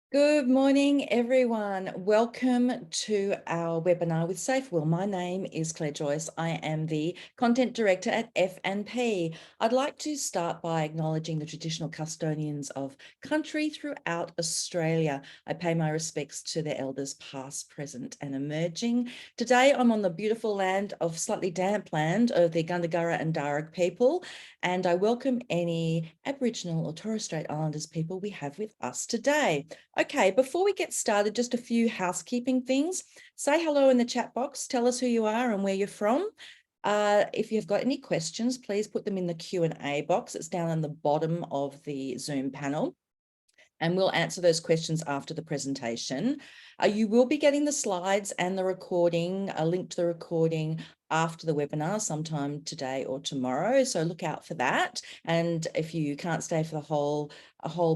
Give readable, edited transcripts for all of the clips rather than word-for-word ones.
Good morning, everyone. Welcome to our webinar with Safewill. My name is Claire Joyce. I am the Content Director at F&P. I'd like to start by acknowledging the traditional custodians of country throughout Australia. I pay my respects to their elders past, present and emerging. Today, I'm on the beautiful land of slightly damp land of the Gundagara and Darug people, and I welcome any Aboriginal or Torres Strait Islanders people we have with us today. Okay, before we get started, just a few housekeeping things. Say hello in the chat box. Tell us who you are and where you're from. If you've got any questions, please put them in the Q&A box. It's down on the bottom of the Zoom panel, and we'll answer those questions after the presentation. You will be getting the slides and the recording, a link to the recording after the webinar sometime today or tomorrow. So look out for that. And if you can't stay for the whole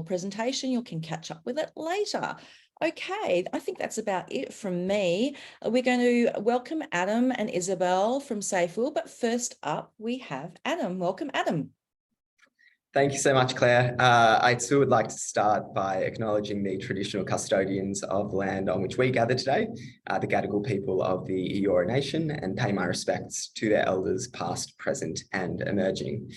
presentation, you can catch up with it later. Okay, I think that's about it from me. We're going to welcome Adam and Isabel from Safewill, but first up we have Adam. Welcome, Adam. Thank you so much, Claire. I too would like to start by acknowledging the traditional custodians of land on which we gather today, the Gadigal people of the Eora Nation, and pay my respects to their elders past, present and emerging.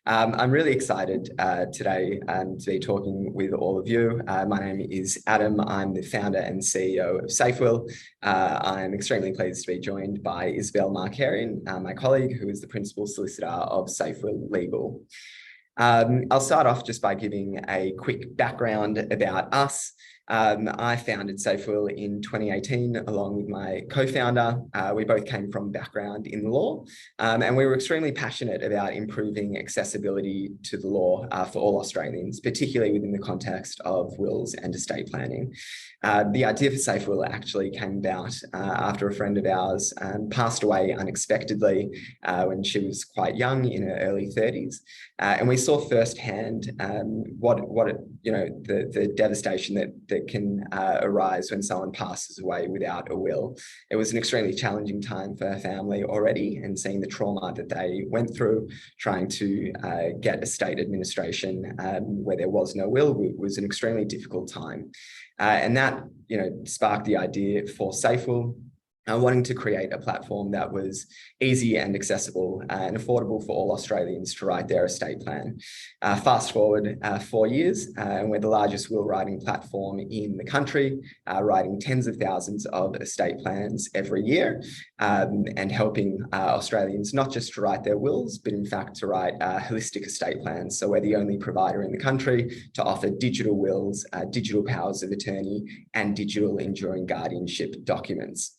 I'm really excited today to be talking with all of you. My name is Adam. I'm the founder and CEO of Safewill. I'm extremely pleased to be joined by Isabel Markarian, my colleague, who is the principal solicitor of Safewill Legal. I'll start off just by giving a quick background about us. I founded Safewill in 2018 along with my co-founder. We both came from background in the law, and we were extremely passionate about improving accessibility to the law for all Australians, particularly within the context of wills and estate planning. The idea for Safewill actually came about after a friend of ours passed away unexpectedly when she was quite young, in her early 30s, and we saw firsthand the devastation that can arise when someone passes away without a will. It was an extremely challenging time for her family already, and seeing the trauma that they went through trying to get estate administration where there was no will was an extremely difficult time. And that, sparked the idea for Safewill, wanting to create a platform that was easy and accessible and affordable for all Australians to write their estate plan. Fast forward 4 years, and we're the largest will writing platform in the country, writing tens of thousands of estate plans every year, and helping Australians not just to write their wills, but in fact to write holistic estate plans. So we're the only provider in the country to offer digital wills, digital powers of attorney, and digital enduring guardianship documents.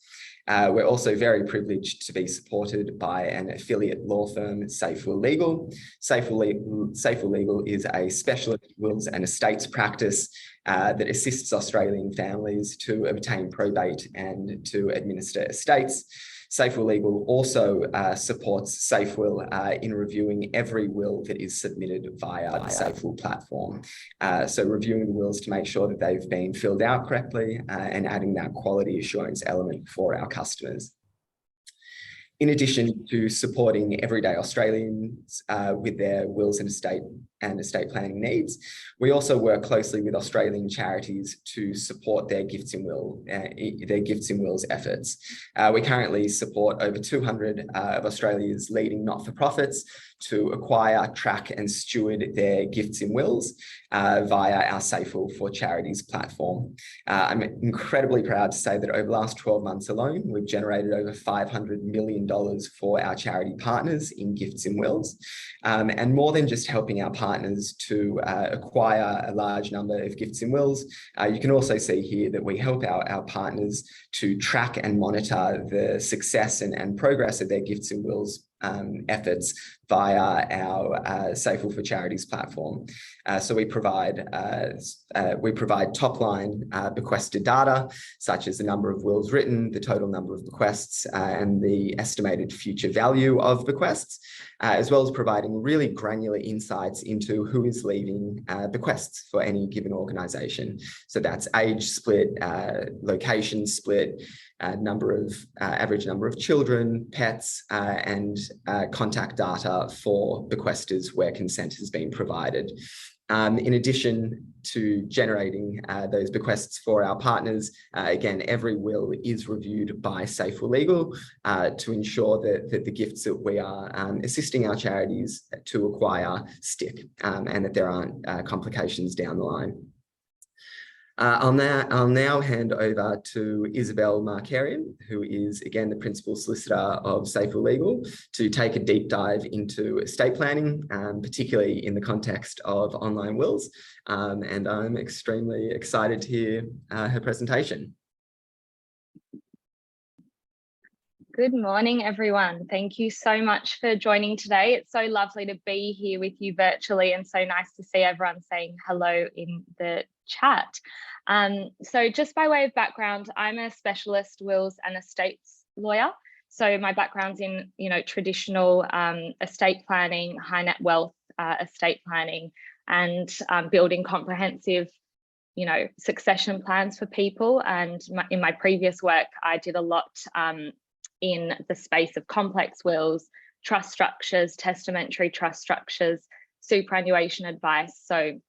We're also very privileged to be supported by an affiliate law firm, Safewill Legal. Safewill Legal is a specialist wills and estates practice that assists Australian families to obtain probate and to administer estates. Safewill Legal also supports Safewill in reviewing every will that is submitted via the Safewill platform. So reviewing the wills to make sure that they've been filled out correctly and adding that quality assurance element for our customers. In addition to supporting everyday Australians with their wills and estate planning needs, we also work closely with Australian charities to support their gifts in wills efforts. We currently support over 200 of Australia's leading not-for-profits to acquire, track and steward their gifts in wills via our Safewill for Charities platform. I'm incredibly proud to say that over the last 12 months alone, we've generated over $500 million for our charity partners in gifts in wills. And more than just helping our partners to acquire a large number of gifts in wills, you can also see here that we help our partners to track and monitor the success and progress of their gifts in wills efforts via our Safewill for Charities platform. So we provide top-line bequested data, such as the number of wills written, the total number of bequests, and the estimated future value of bequests, as well as providing really granular insights into who is leaving bequests for any given organisation. So that's age split, location split, average number of children, pets, and contact data for bequesters where consent has been provided. In addition, to generating those bequests for our partners. Again, every will is reviewed by Safewill Legal to ensure that the gifts that we are assisting our charities to acquire stick, and that there aren't complications down the line. I'll now hand over to Isabel Markarian, who is, again, the Principal Solicitor of Safewill Legal, to take a deep dive into estate planning, particularly in the context of online wills. And I'm extremely excited to hear her presentation. Good morning, everyone. Thank you so much for joining today. It's so lovely to be here with you virtually, and so nice to see everyone saying hello in the chat. So just by way of background, I'm a specialist wills and estates lawyer. So my background's in, traditional estate planning, high net wealth estate planning, and building comprehensive, succession plans for people. And in my previous work, I did a lot in the space of complex wills, trust structures, testamentary trust structures, superannuation advice. So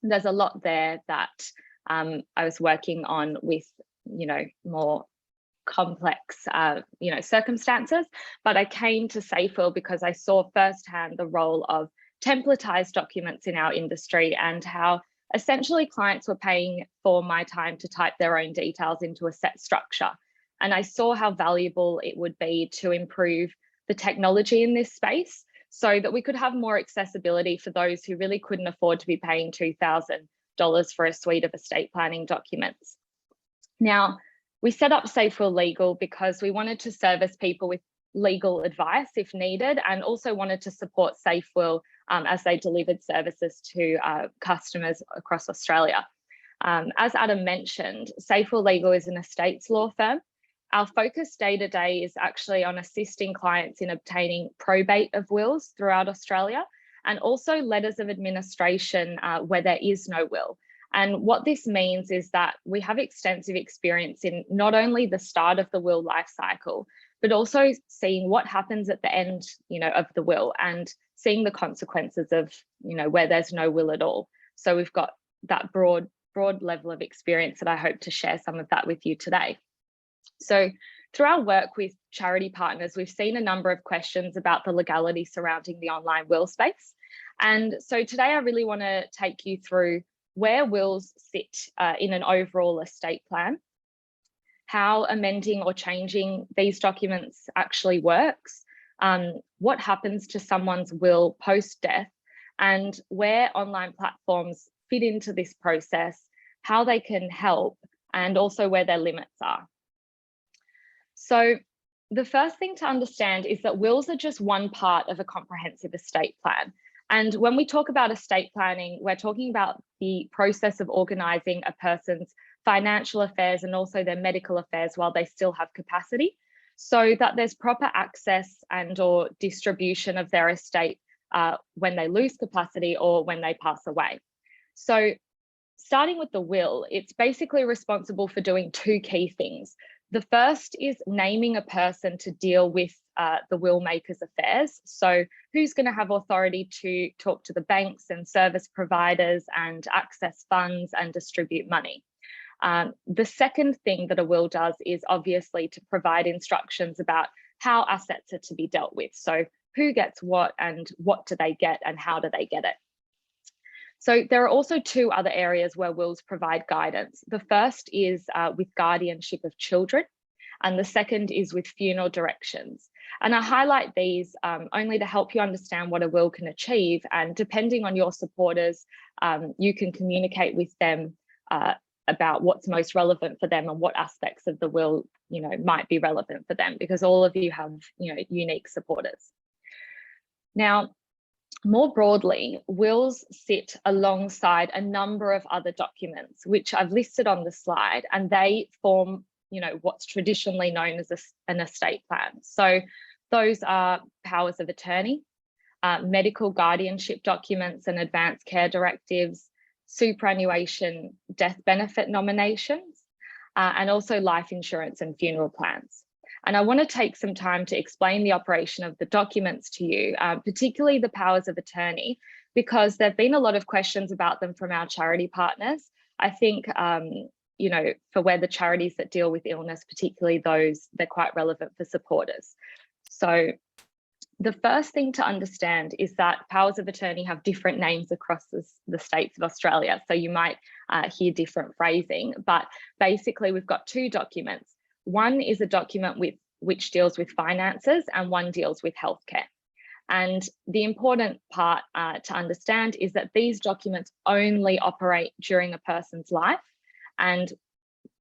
there's a lot there that I was working on with, more complex, circumstances. But I came to Safewill because I saw firsthand the role of templatized documents in our industry and how essentially clients were paying for my time to type their own details into a set structure. And I saw how valuable it would be to improve the technology in this space so that we could have more accessibility for those who really couldn't afford to be paying $2,000 for a suite of estate planning documents. Now, we set up Safewill Legal because we wanted to service people with legal advice if needed, and also wanted to support Safewill as they delivered services to customers across Australia. As Adam mentioned, Safewill Legal is an estates law firm. Our focus day to day is actually on assisting clients in obtaining probate of wills throughout Australia, and also letters of administration where there is no will. And what this means is that we have extensive experience in not only the start of the will life cycle, but also seeing what happens at the end, of the will, and seeing the consequences of, where there's no will at all. So we've got that broad level of experience that I hope to share some of that with you today. So through our work with charity partners, we've seen a number of questions about the legality surrounding the online will space. And so today I really want to take you through where wills sit in an overall estate plan, how amending or changing these documents actually works, what happens to someone's will post-death, and where online platforms fit into this process, how they can help, and also where their limits are. So the first thing to understand is that wills are just one part of a comprehensive estate plan. And when we talk about estate planning, we're talking about the process of organising a person's financial affairs and also their medical affairs while they still have capacity, so that there's proper access and or distribution of their estate when they lose capacity or when they pass away. So starting with the will, it's basically responsible for doing two key things. The first is naming a person to deal with the will maker's affairs. So who's going to have authority to talk to the banks and service providers and access funds and distribute money. The second thing that a will does is obviously to provide instructions about how assets are to be dealt with. So who gets what and what do they get and how do they get it? So there are also two other areas where wills provide guidance. The first is with guardianship of children, and the second is with funeral directions. And I highlight these only to help you understand what a will can achieve, and depending on your supporters, you can communicate with them about what's most relevant for them and what aspects of the will, might be relevant for them, because all of you have, unique supporters. Now, more broadly, wills sit alongside a number of other documents, which I've listed on the slide, and they form, what's traditionally known as an estate plan. So those are powers of attorney, medical guardianship documents and advanced care directives, superannuation death benefit nominations, and also life insurance and funeral plans. And I want to take some time to explain the operation of the documents to you, particularly the powers of attorney, because there've been a lot of questions about them from our charity partners. I think, you know, for where the charities that deal with illness, particularly those, they're quite relevant for supporters. So the first thing to understand is that powers of attorney have different names across the states of Australia. So you might hear different phrasing, but basically we've got two documents. One is a document which deals with finances, and one deals with healthcare. And the important part to understand is that these documents only operate during a person's life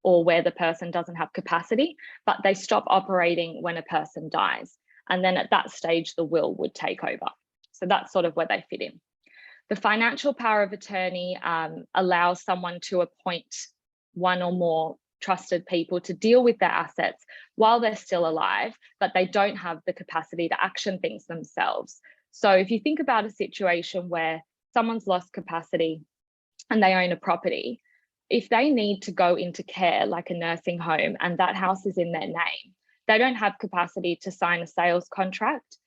or where the person doesn't have capacity, but they stop operating when a person dies. And then at that stage, the will would take over. So that's sort of where they fit in. The financial power of attorney allows someone to appoint one or more trusted people to deal with their assets while they're still alive, but they don't have the capacity to action things themselves. So if you think about a situation where someone's lost capacity and they own a property, if they need to go into care, like a nursing home, and that house is in their name, they don't have capacity to sign a sales contract.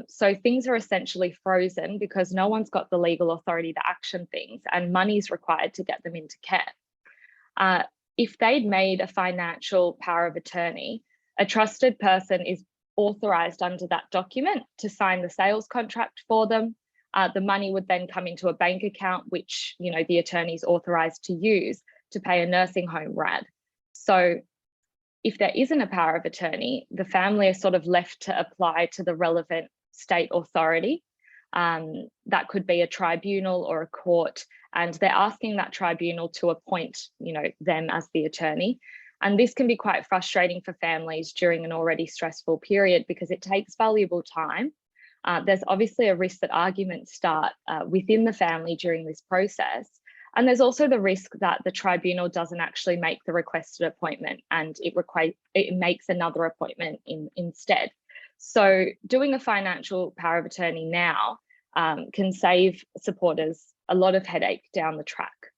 So things are essentially frozen because no one's got the legal authority to action things, and money is required to get them into care. If they'd made a financial power of attorney, a trusted person is authorised under that document to sign the sales contract for them. The money would then come into a bank account, which, you know, the attorney is authorised to use to pay a nursing home RAD. So if there isn't a power of attorney, the family is sort of left to apply to the relevant state authority. That could be a tribunal or a court, and they're asking that tribunal to appoint, you know, them as the attorney. And this can be quite frustrating for families during an already stressful period because it takes valuable time. There's obviously a risk that arguments start within the family during this process. And there's also the risk that the tribunal doesn't actually make the requested appointment, and it makes another appointment instead. So doing a financial power of attorney now can save supporters a lot of headache down the track.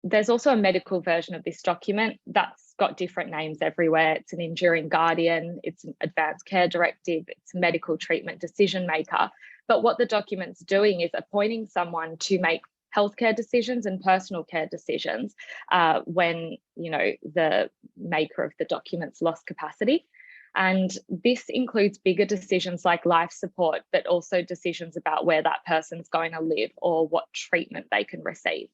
There's also a medical version of this document that's got different names everywhere. It's an enduring guardian, it's an advanced care directive, it's a medical treatment decision maker. But what the document's doing is appointing someone to make healthcare decisions and personal care decisions when, you know, the maker of the document's lost capacity. And this includes bigger decisions like life support, but also decisions about where that person's going to live or what treatment they can receive.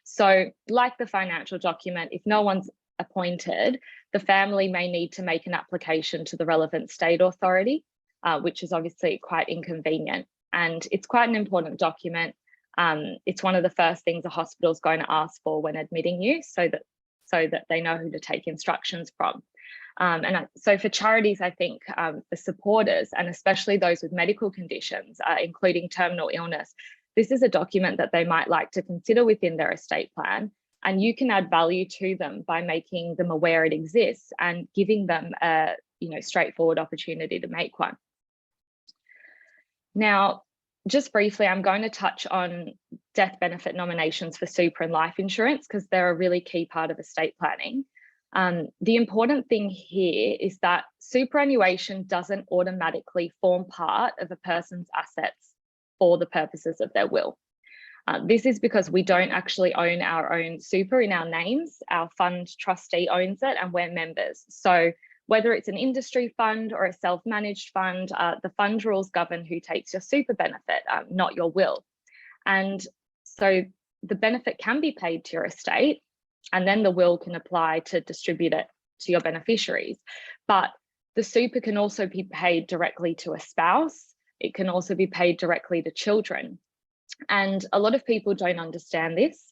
So like the financial document, if no one's appointed, the family may need to make an application to the relevant state authority, which is obviously quite inconvenient. And it's quite an important document. It's one of the first things a hospital is going to ask for when admitting you, so that they know who to take instructions from. So for charities, I think the supporters, and especially those with medical conditions, including terminal illness, this is a document that they might like to consider within their estate plan, and you can add value to them by making them aware it exists and giving them a, you know, straightforward opportunity to make one. Now, just briefly, I'm going to touch on death benefit nominations for super and life insurance because they're a really key part of estate planning. The important thing here is that superannuation doesn't automatically form part of a person's assets for the purposes of their will. This is because we don't actually own our own super in our names. Our fund trustee owns it and we're members. So whether it's an industry fund or a self-managed fund, the fund rules govern who takes your super benefit, not your will. And so the benefit can be paid to your estate, and then the will can apply to distribute it to your beneficiaries. But the super can also be paid directly to a spouse. It can also be paid directly to children. And a lot of people don't understand this.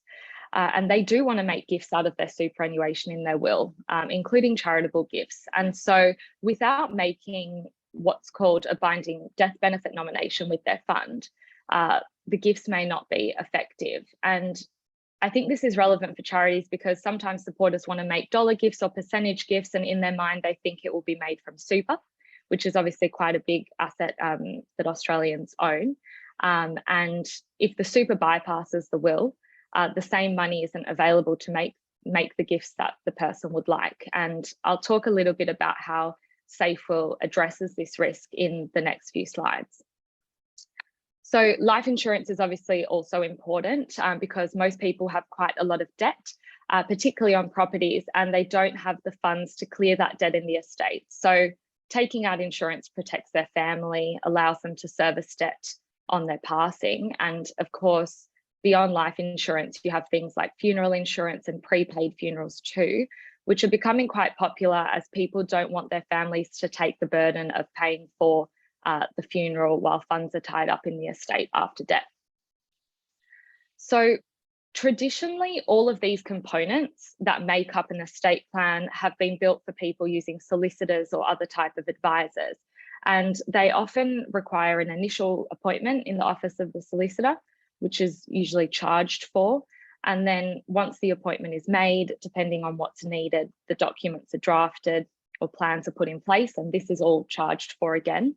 And they do want to make gifts out of their superannuation in their will, including charitable gifts. And so without making what's called a binding death benefit nomination with their fund, the gifts may not be effective. And I think this is relevant for charities because sometimes supporters want to make dollar gifts or percentage gifts, and in their mind, they think it will be made from super, which is obviously quite a big asset that Australians own. And if the super bypasses the will, the same money isn't available to make the gifts that the person would like. And I'll talk a little bit about how Safewill addresses this risk in the next few slides. So life insurance is obviously also important because most people have quite a lot of debt, particularly on properties, and they don't have the funds to clear that debt in the estate. So taking out insurance protects their family, allows them to service debt on their passing. And of course, beyond life insurance, you have things like funeral insurance and prepaid funerals too, which are becoming quite popular as people don't want their families to take the burden of paying for the funeral while funds are tied up in the estate after death. So traditionally, all of these components that make up an estate plan have been built for people using solicitors or other type of advisors. And they often require an initial appointment in the office of the solicitor, which is usually charged for. And then once the appointment is made, depending on what's needed, the documents are drafted or plans are put in place, and this is all charged for again.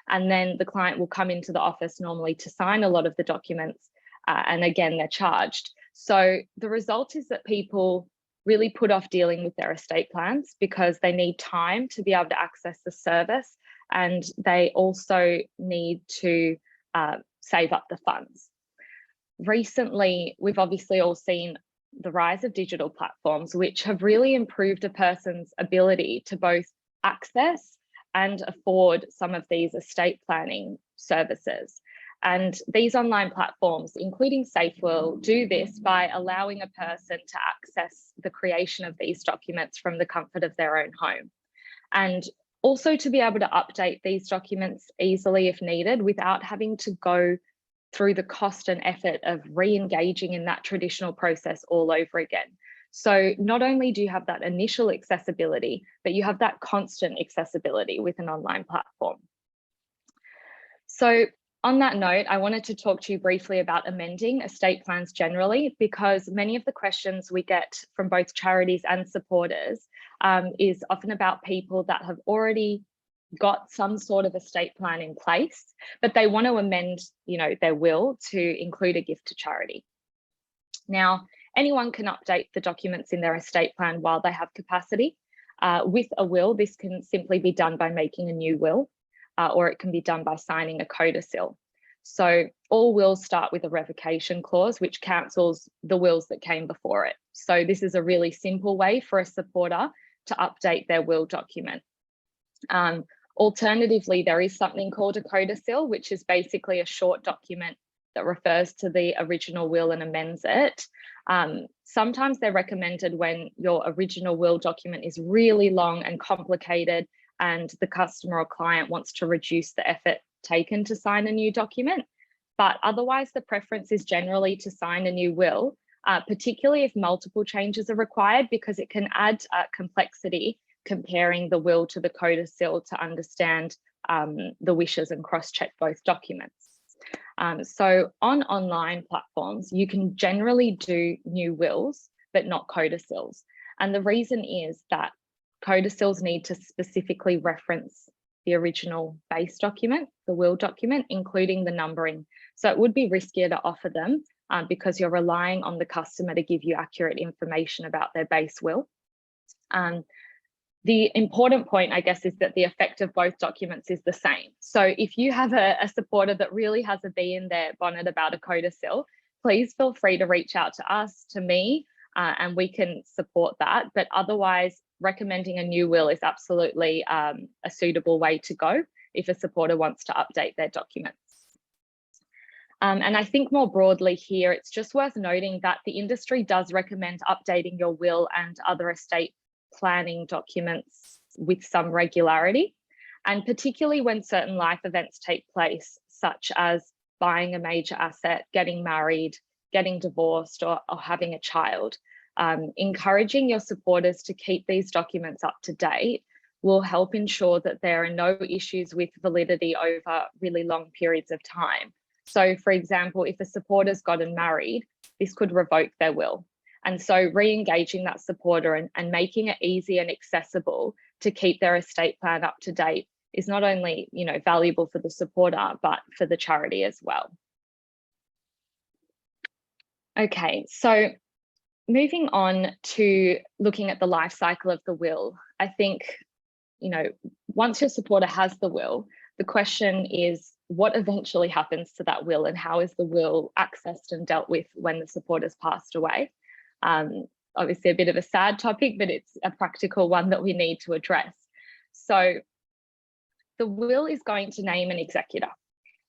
And then the client will come into the office normally to sign a lot of the documents, and again, they're charged. So the result is that people really put off dealing with their estate plans because they need time to be able to access the service, and they also need to save up the funds. Recently, we've obviously all seen the rise of digital platforms, which have really improved a person's ability to both access and afford some of these estate planning services. And these online platforms, including Safewill, do this by allowing a person to access the creation of these documents from the comfort of their own home. And also to be able to update these documents easily if needed without having to go through the cost and effort of re-engaging in that traditional process all over again. So not only do you have that initial accessibility, but you have that constant accessibility with an online platform. So on that note, I wanted to talk to you briefly about amending estate plans generally, because many of the questions we get from both charities and supporters is often about people that have already got some sort of estate plan in place, but they want to amend, their will to include a gift to charity. Now, anyone can update the documents in their estate plan while they have capacity. With a will, this can simply be done by making a new will, or it can be done by signing a codicil. So all wills start with a revocation clause, which cancels the wills that came before it. So this is a really simple way for a supporter to update their will document. Alternatively, there is something called a codicil, which is basically a short document that refers to the original will and amends it. Sometimes they're recommended when your original will document is really long and complicated and the customer or client wants to reduce the effort taken to sign a new document. But otherwise, the preference is generally to sign a new will, particularly if multiple changes are required, because it can add complexity comparing the will to the codicil to understand the wishes and cross-check both documents. So on online platforms, you can generally do new wills, but not codicils. And the reason is that codicils need to specifically reference the original base document, the will document, including the numbering. So it would be riskier to offer them because you're relying on the customer to give you accurate information about their base will. The important point, I guess, is that the effect of both documents is the same. So if you have a supporter that really has a bee in their bonnet about a codicil, please feel free to reach out to us, to me, and we can support that. But otherwise, recommending a new will is absolutely a suitable way to go if a supporter wants to update their documents. And I think more broadly here, it's just worth noting that the industry does recommend updating your will and other estate planning documents with some regularity, and particularly when certain life events take place, such as buying a major asset, getting married, getting divorced, or having a child. Encouraging your supporters to keep these documents up to date will help ensure that there are no issues with validity over really long periods of time. So, for example, if a supporter's gotten married, this could revoke their will. And so re-engaging that supporter and making it easy and accessible to keep their estate plan up to date is not only, valuable for the supporter, but for the charity as well. Okay, so moving on to looking at the life cycle of the will, I think, once your supporter has the will, the question is, what eventually happens to that will and how is the will accessed and dealt with when the support has passed away. Obviously a bit of a sad topic, but it's a practical one that we need to address. So the will is going to name an executor.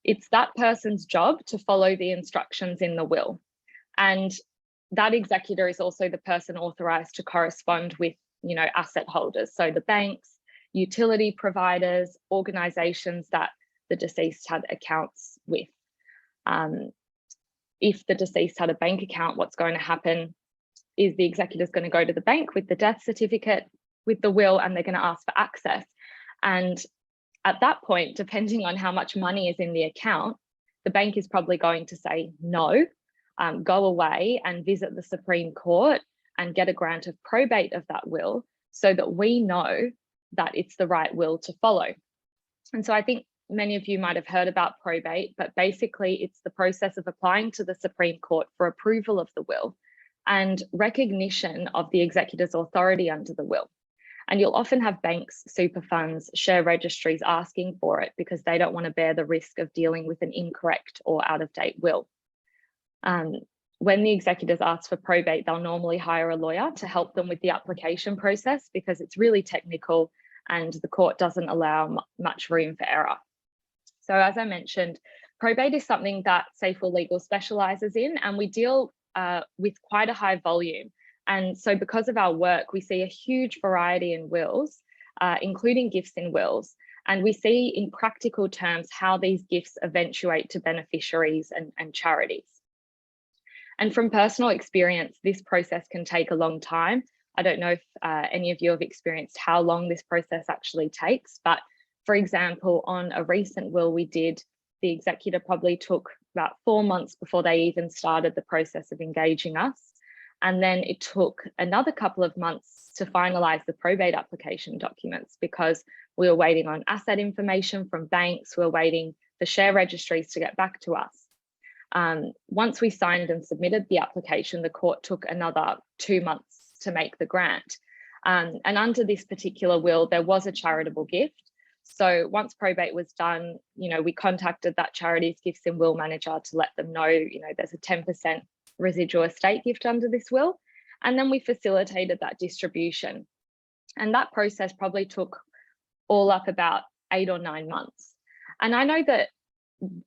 It's that person's job to follow the instructions in the will. And that executor is also the person authorized to correspond with, asset holders. So the banks, utility providers, organizations that the deceased had accounts with. If the deceased had a bank account, what's going to happen is the executor is going to go to the bank with the death certificate, with the will, and they're going to ask for access. And at that point, depending on how much money is in the account, the bank is probably going to say no, go away and visit the Supreme Court and get a grant of probate of that will so that we know that it's the right will to follow. And so I think many of you might have heard about probate, but basically it's the process of applying to the Supreme Court for approval of the will and recognition of the executor's authority under the will. And you'll often have banks, super funds, share registries asking for it because they don't want to bear the risk of dealing with an incorrect or out-of-date will. When the executors ask for probate, they'll normally hire a lawyer to help them with the application process because it's really technical and the court doesn't allow much room for error. So as I mentioned, probate is something that Safewill Legal specialises in, and we deal with quite a high volume. And so because of our work, we see a huge variety in wills, including gifts in wills. And we see in practical terms how these gifts eventuate to beneficiaries and charities. And from personal experience, this process can take a long time. I don't know if any of you have experienced how long this process actually takes, but for example, on a recent will we did, the executor probably took about 4 months before they even started the process of engaging us. And then it took another couple of months to finalise the probate application documents because we were waiting on asset information from banks, we were waiting for share registries to get back to us. Once we signed and submitted the application, the court took another 2 months to make the grant. And under this particular will, there was a charitable gift. So once probate was done, we contacted that charity's gifts in will manager to let them know, there's a 10% residual estate gift under this will. And then we facilitated that distribution. And that process probably took all up about 8 or 9 months. And I know that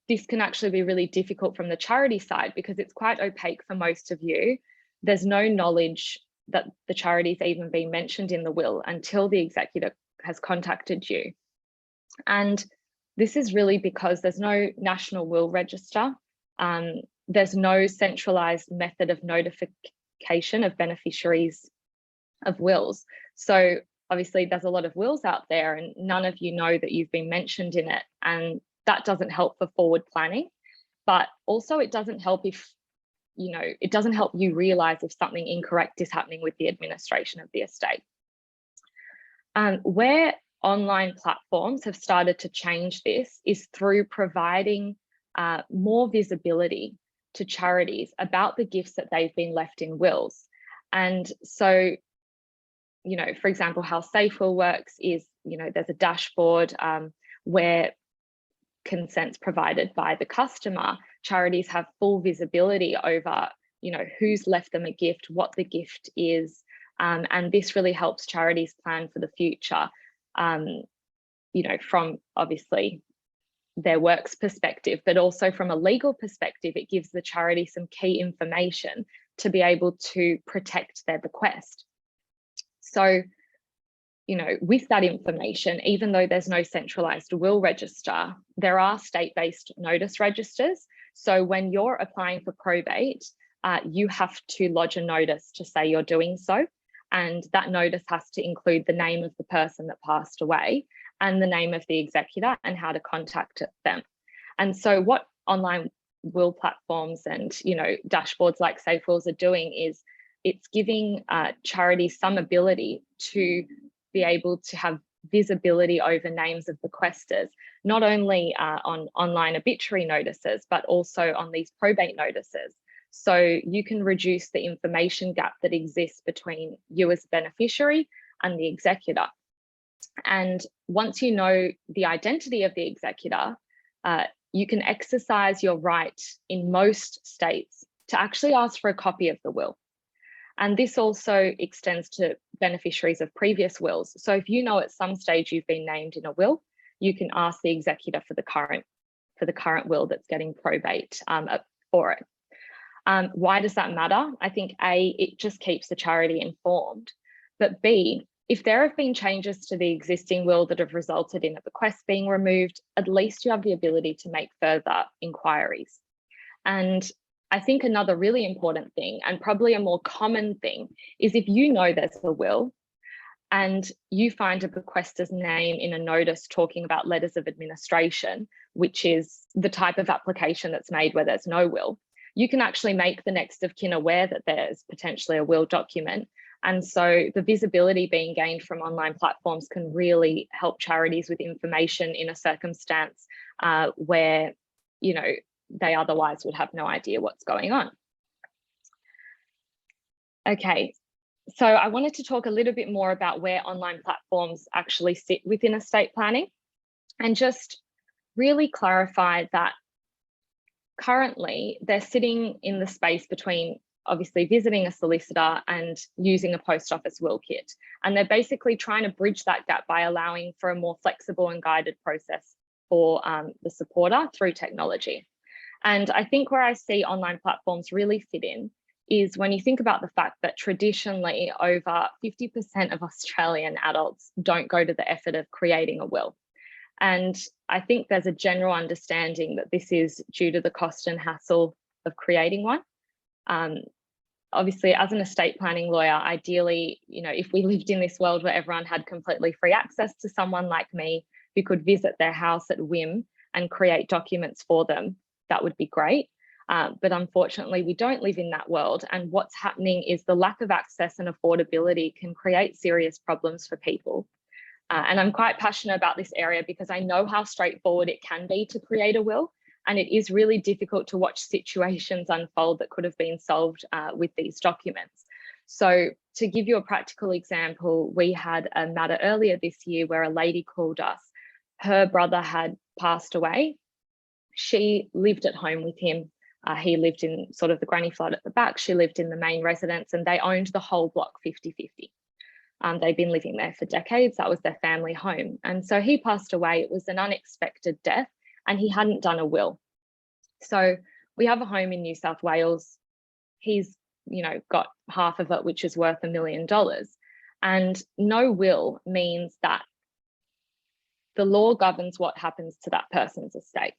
this can actually be really difficult from the charity side because it's quite opaque for most of you. There's no knowledge that the charity's even been mentioned in the will until the executor has contacted you. And this is really because there's no national will register. There's no centralized method of notification of beneficiaries of wills. So obviously there's a lot of wills out there and none of you know that you've been mentioned in it. And that doesn't help for forward planning, but also it doesn't help if, it doesn't help you realize if something incorrect is happening with the administration of the estate. Where online platforms have started to change this is through providing more visibility to charities about the gifts that they've been left in wills. And so, for example, how Safewill works is, there's a dashboard where consent's provided by the customer. Charities have full visibility over, who's left them a gift, what the gift is, and this really helps charities plan for the future, from obviously their work's perspective, but also from a legal perspective, it gives the charity some key information to be able to protect their bequest. So, with that information, even though there's no centralized will register, there are state-based notice registers. So when you're applying for probate, you have to lodge a notice to say you're doing so. And that notice has to include the name of the person that passed away and the name of the executor and how to contact them. And so what online will platforms and, dashboards like Safewill's are doing is it's giving charities some ability to be able to have visibility over names of bequesters, not only on online obituary notices, but also on these probate notices. So you can reduce the information gap that exists between you as a beneficiary and the executor. And once you know the identity of the executor, you can exercise your right in most states to actually ask for a copy of the will. And this also extends to beneficiaries of previous wills. So if you know at some stage you've been named in a will, you can ask the executor for the current will that's getting probate for it. Why does that matter? I think A, it just keeps the charity informed, but B, if there have been changes to the existing will that have resulted in a bequest being removed, at least you have the ability to make further inquiries. And I think another really important thing, and probably a more common thing, is if you know there's a will and you find a bequester's name in a notice talking about letters of administration, which is the type of application that's made where there's no will, you can actually make the next of kin aware that there's potentially a will document. And so the visibility being gained from online platforms can really help charities with information in a circumstance where, you know, they otherwise would have no idea what's going on. Okay, so I wanted to talk a little bit more about where online platforms actually sit within estate planning and just really clarify that currently they're sitting in the space between obviously visiting a solicitor and using a post office will kit. And they're basically trying to bridge that gap by allowing for a more flexible and guided process for the supporter through technology. And I think where I see online platforms really fit in is when you think about the fact that traditionally over 50% of Australian adults don't go to the effort of creating a will. And I think there's a general understanding that this is due to the cost and hassle of creating one. Obviously, as an estate planning lawyer, ideally, you know, if we lived in this world where everyone had completely free access to someone like me who could visit their house at whim and create documents for them, that would be great. But unfortunately, we don't live in that world. And what's happening is the lack of access and affordability can create serious problems for people. And I'm quite passionate about this area because I know how straightforward it can be to create a will. And it is really difficult to watch situations unfold that could have been solved with these documents. So to give you a practical example, we had a matter earlier this year where a lady called us. Her brother had passed away. She lived at home with him. He lived in sort of the granny flat at the back. She lived in the main residence and they owned the whole block 50-50. They'd been living there for decades. That was their family home. And so he passed away. It was an unexpected death and he hadn't done a will. So we have a home in New South Wales. He's, you know, got half of it, which is worth $1 million. And no will means that the law governs what happens to that person's estate.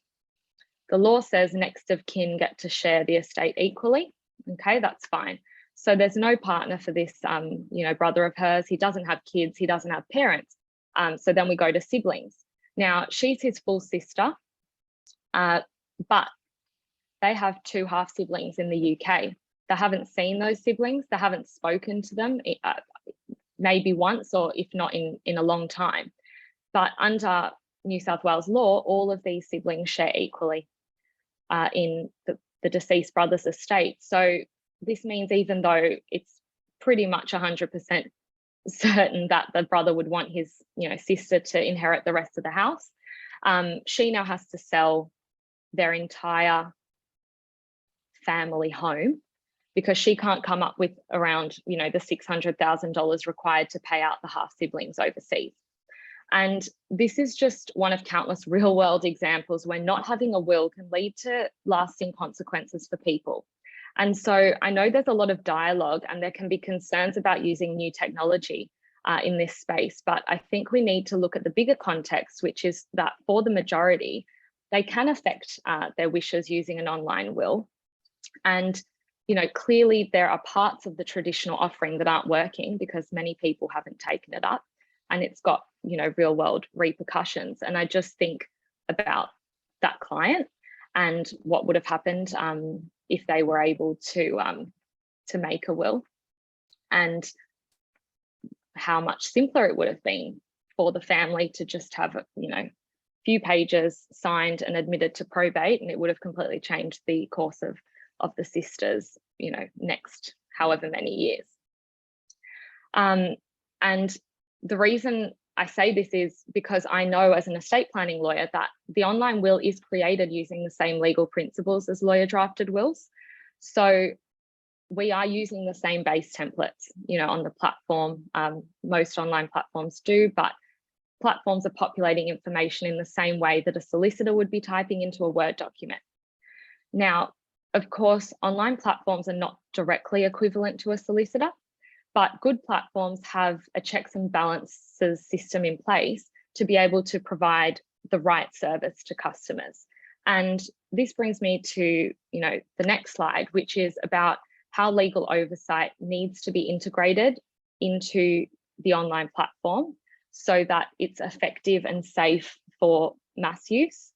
The law says next of kin get to share the estate equally. Okay, that's fine. So there's no partner for this, you know, brother of hers. He doesn't have kids. He doesn't have parents. So then we go to siblings. Now, she's his full sister, but they have 2 half siblings in the UK. They haven't seen those siblings. They haven't spoken to them maybe once or if not in a long time. But under New South Wales law, all of these siblings share equally in the deceased brother's estate. So this means even though it's pretty much 100% certain that the brother would want his, you know, sister to inherit the rest of the house, she now has to sell their entire family home because she can't come up with around, you know, the $600,000 required to pay out the half siblings overseas. And this is just one of countless real world examples where not having a will can lead to lasting consequences for people. And so I know there's a lot of dialogue and there can be concerns about using new technology in this space, but I think we need to look at the bigger context, which is that for the majority, they can affect their wishes using an online will. And, you know, clearly there are parts of the traditional offering that aren't working because many people haven't taken it up and it's got, you know, real world repercussions. And I just think about that client and what would have happened if they were able to make a will, and how much simpler it would have been for the family to just have, you know, few pages signed and admitted to probate, and it would have completely changed the course of the sisters, you know, next however many years. And the reason I say this is because I know as an estate planning lawyer that the online will is created using the same legal principles as lawyer drafted wills. So we are using the same base templates, on the platform. Most online platforms do, but platforms are populating information in the same way that a solicitor would be typing into a Word document. Now, of course, online platforms are not directly equivalent to a solicitor, but good platforms have a checks and balances system in place to be able to provide the right service to customers. And this brings me to, the next slide, which is about how legal oversight needs to be integrated into the online platform so that it's effective and safe for mass use.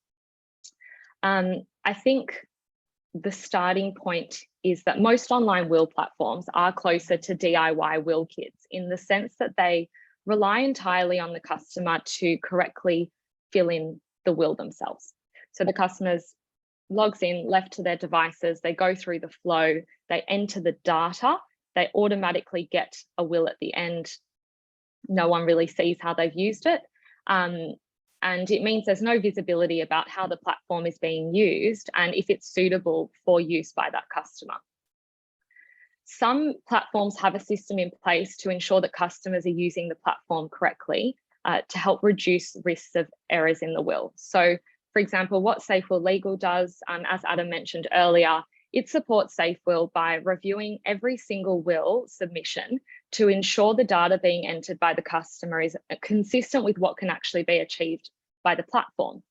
I think the starting point is that most online will platforms are closer to DIY will kits in the sense that they rely entirely on the customer to correctly fill in the will themselves. So the customers logs in, left to their devices, they go through the flow, they enter the data, they automatically get a will at the end. No one really sees how they've used it. And it means there's no visibility about how the platform is being used and if it's suitable for use by that customer. Some platforms have a system in place to ensure that customers are using the platform correctly to help reduce risks of errors in the will. So, for example, what Safewill Legal does, as Adam mentioned earlier, it supports Safewill by reviewing every single will submission to ensure the data being entered by the customer is consistent with what can actually be achieved by the platform.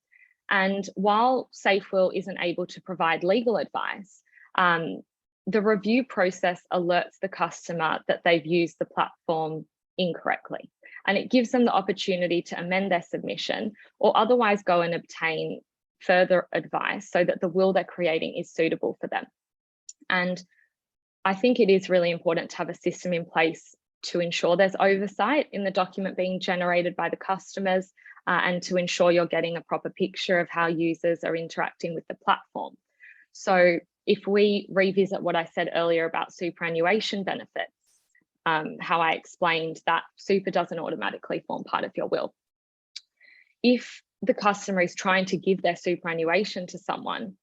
And while Safewill isn't able to provide legal advice, the review process alerts the customer that they've used the platform incorrectly. And it gives them the opportunity to amend their submission or otherwise go and obtain further advice so that the will they're creating is suitable for them. And I think it is really important to have a system in place to ensure there's oversight in the document being generated by the customers and to ensure you're getting a proper picture of how users are interacting with the platform. So if we revisit what I said earlier about superannuation benefits, how I explained that super doesn't automatically form part of your will. If the customer is trying to give their superannuation to someone,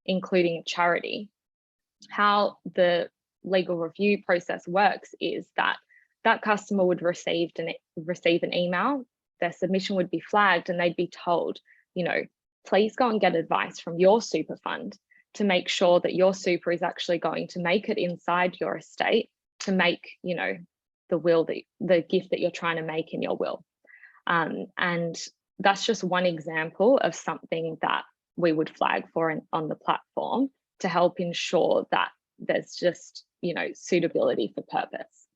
including a charity, how the legal review process works is that that customer would receive an email, their submission would be flagged and they'd be told, please go and get advice from your super fund to make sure that your super is actually going to make it inside your estate to make, the will, the gift that you're trying to make in your will. And that's just one example of something that we would flag for on the platform to help ensure that there's just, suitability for purpose.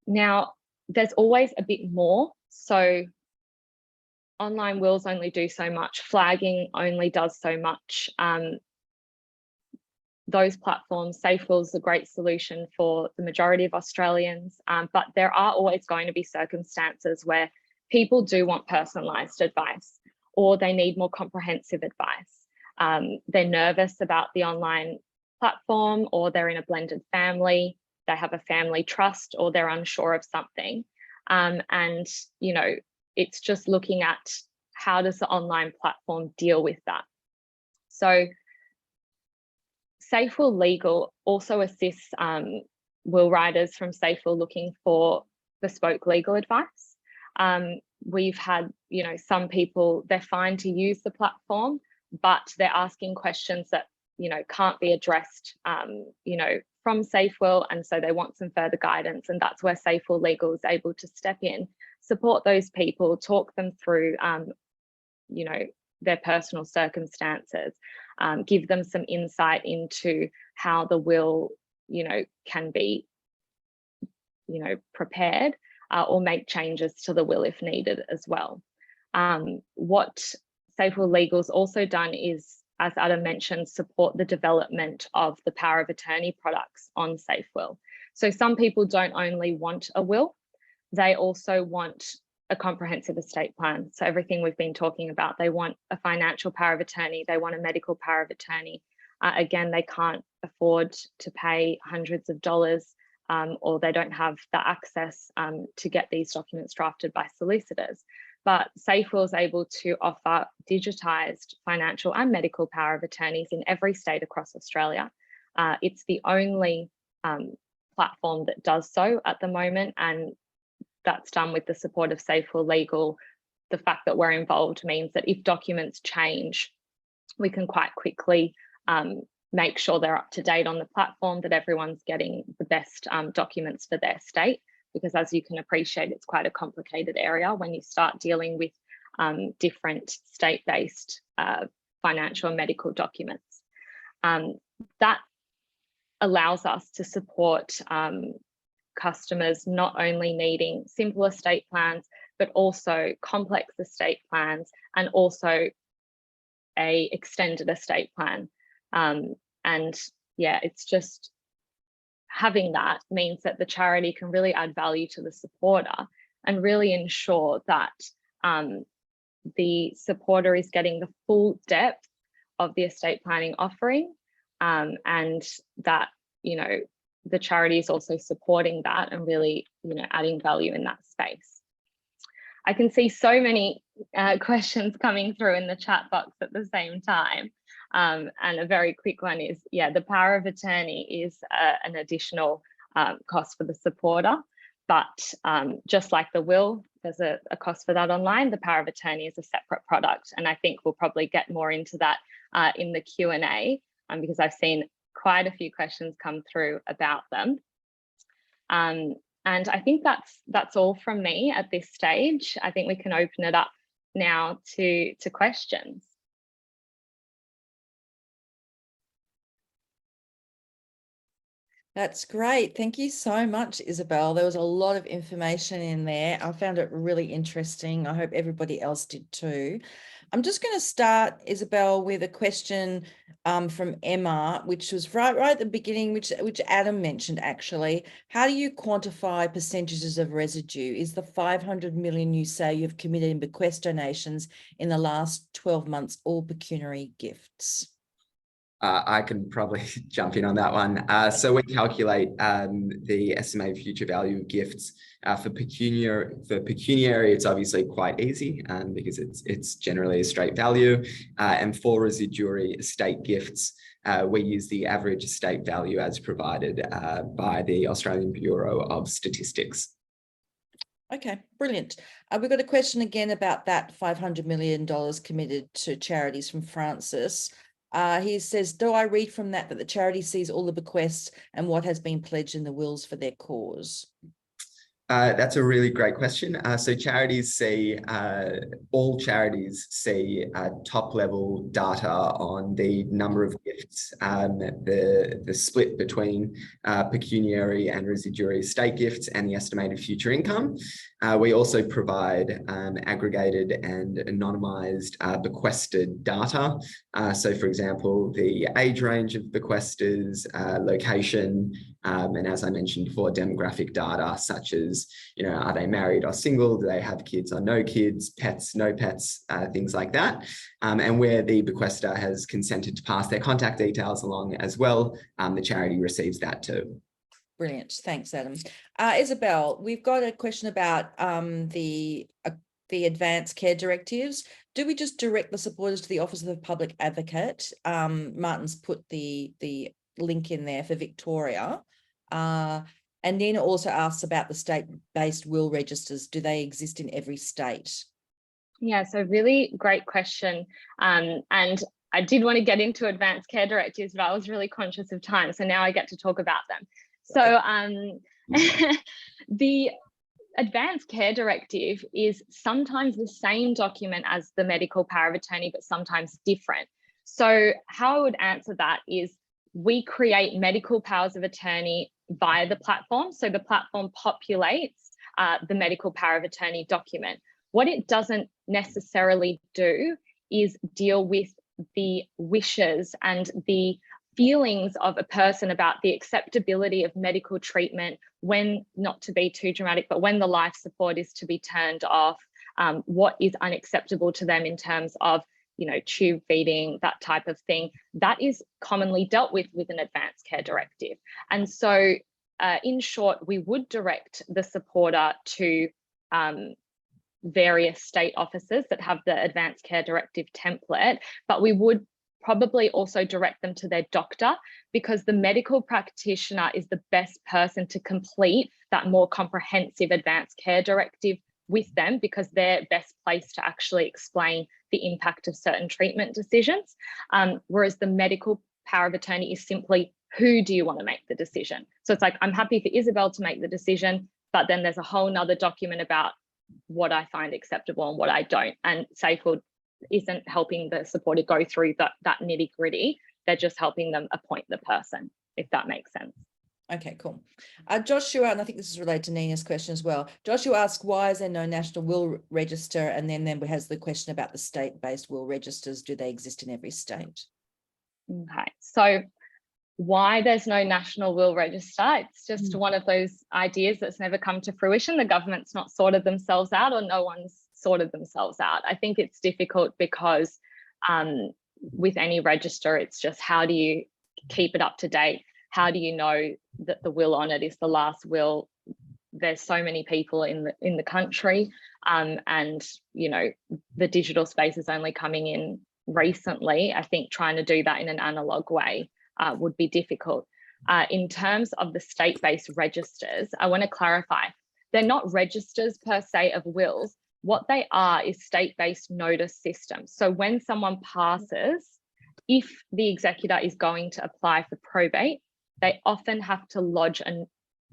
Now, there's always a bit more. So online wills only do so much, flagging only does so much. Those platforms, Safewill is a great solution for the majority of Australians, but there are always going to be circumstances where people do want personalised advice or they need more comprehensive advice. They're nervous about the online platform, or they're in a blended family, they have a family trust, or they're unsure of something. And, it's just looking at how does the online platform deal with that. So Safewill Legal also assists will writers from Safewill looking for bespoke legal advice. We've had, some people, they're fine to use the platform, but they're asking questions that, can't be addressed, from Safewill, and so they want some further guidance, and that's where Safewill Legal is able to step in, support those people, talk them through, their personal circumstances, give them some insight into how the will, can be, prepared, or make changes to the will if needed as well. What Safewill Legal's also done is, as Adam mentioned, support the development of the power of attorney products on Safewill. So some people don't only want a will, they also want a comprehensive estate plan. So everything we've been talking about, they want a financial power of attorney, they want a medical power of attorney. Again, they can't afford to pay hundreds of dollars or they don't have the access to get these documents drafted by solicitors. But Safewill is able to offer digitised financial and medical power of attorneys in every state across Australia. It's the only platform that does so at the moment, and that's done with the support of Safewill Legal. The fact that we're involved means that if documents change, we can quite quickly make sure they're up to date on the platform, that everyone's getting the best documents for their state. Because as you can appreciate, it's quite a complicated area when you start dealing with different state-based financial and medical documents. That allows us to support customers not only needing simple estate plans, but also complex estate plans, and also a extended estate plan. And yeah, it's just, having that means that the charity can really add value to the supporter and really ensure that the supporter is getting the full depth of the estate planning offering, and that, you know, the charity is also supporting that and really, you know, adding value in that space. I can see so many questions coming through in the chat box at the same time. And a very quick one is, yeah, the power of attorney is an additional cost for the supporter, but just like the will, there's a cost for that online. The power of attorney is a separate product, and I think we'll probably get more into that in the Q&A, because I've seen quite a few questions come through about them. And I think that's all from me at this stage. I think we can open it up now to questions. That's great. Thank you so much, Isabel. There was a lot of information in there. I found it really interesting. I hope everybody else did too. I'm just going to start, Isabel, with a question from Emma, which was right at the beginning, which Adam mentioned actually. How do you quantify percentages of residue? Is the 500 million you say you've committed in bequest donations in the last 12 months all pecuniary gifts? I can probably jump in on that one. So we calculate the estimated future value of gifts for pecuniary. It's obviously quite easy because it's generally a straight value. And for residuary estate gifts, we use the average estate value as provided by the Australian Bureau of Statistics. Okay, brilliant. We've got a question again about that $500 million committed to charities from Francis. He says, do I read from that the charity sees all the bequests and what has been pledged in the wills for their cause? That's a really great question. So charities see, all charities see top level data on the number of gifts, the split between pecuniary and residuary estate gifts and the estimated future income. We also provide aggregated and anonymized bequested data. So for example, the age range of bequesters, location, and as I mentioned before, demographic data such as, you know, are they married or single? Do they have kids or no kids, pets, no pets, things like that. And where the bequester has consented to pass their contact details along as well, the charity receives that too. Brilliant. Thanks, Adam. Isabel, we've got a question about the advanced care directives. Do we just direct the supporters to the Office of the Public Advocate? Martin's put the link in there for Victoria. And then also asks about the state-based will registers. Do they exist in every state? Yeah, so really great question. And I did want to get into advanced care directives, but I was really conscious of time. So now I get to talk about them. So the advanced care directive is sometimes the same document as the medical power of attorney, but sometimes different. So how I would answer that is we create medical powers of attorney via the platform. So the platform populates the medical power of attorney document. What it doesn't necessarily do is deal with the wishes and the feelings of a person about the acceptability of medical treatment, when, not to be too dramatic, but when the life support is to be turned off, what is unacceptable to them in terms of, you know, tube feeding, that type of thing. That is commonly dealt with an advanced care directive. And so in short, we would direct the supporter to various state offices that have the Advanced Care Directive template, but we would probably also direct them to their doctor, because the medical practitioner is the best person to complete that more comprehensive Advanced Care Directive with them, because they're best placed to actually explain the impact of certain treatment decisions. Whereas the medical power of attorney is simply, who do you want to make the decision? So it's like, I'm happy for Isabel to make the decision, but then there's a whole nother document about what I find acceptable and what I don't. And Safewill isn't helping the supporter go through that nitty gritty. They're just helping them appoint the person, if that makes sense. Okay, cool. Joshua, and I think this is related to Nina's question as well. Joshua asks, why is there no national will register? And then has the question about the state-based will registers. Do they exist in every state? Okay, so why there's no national will register? It's just one of those ideas that's never come to fruition. The government's not sorted themselves out, or no one's sorted themselves out. I think it's difficult because with any register, it's just, how do you keep it up to date? How do you know that the will on it is the last will? There's so many people in the country, and you know, the digital space is only coming in recently. I think trying to do that in an analog way would be difficult. In terms of the state-based registers, I want to clarify, they're not registers per se of wills. What they are is state-based notice systems. So when someone passes, if the executor is going to apply for probate, they often have to lodge an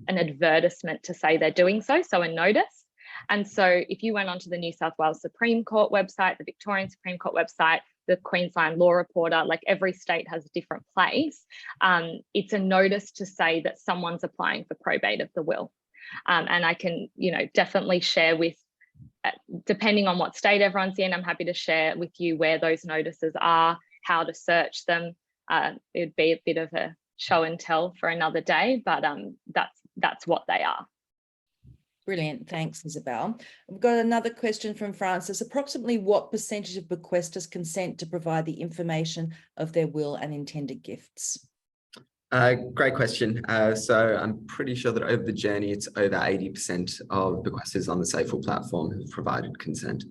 advertisement to say they're doing so, so a notice. And so if you went onto the New South Wales Supreme Court website, the Victorian Supreme Court website, the Queensland Law Reporter, like every state has a different place, it's a notice to say that someone's applying for probate of the will. And I can, you know, definitely share with, depending on what state everyone's in, I'm happy to share with you where those notices are, how to search them. It would be a bit of a show and tell for another day, but that's what they are. Brilliant. Thanks, Isabel. We've got another question from Francis. Approximately what percentage of bequesters consent to provide the information of their will and intended gifts? Great question. So I'm pretty sure that over the journey, it's over 80% of bequesters on the Safewill platform who've provided consent.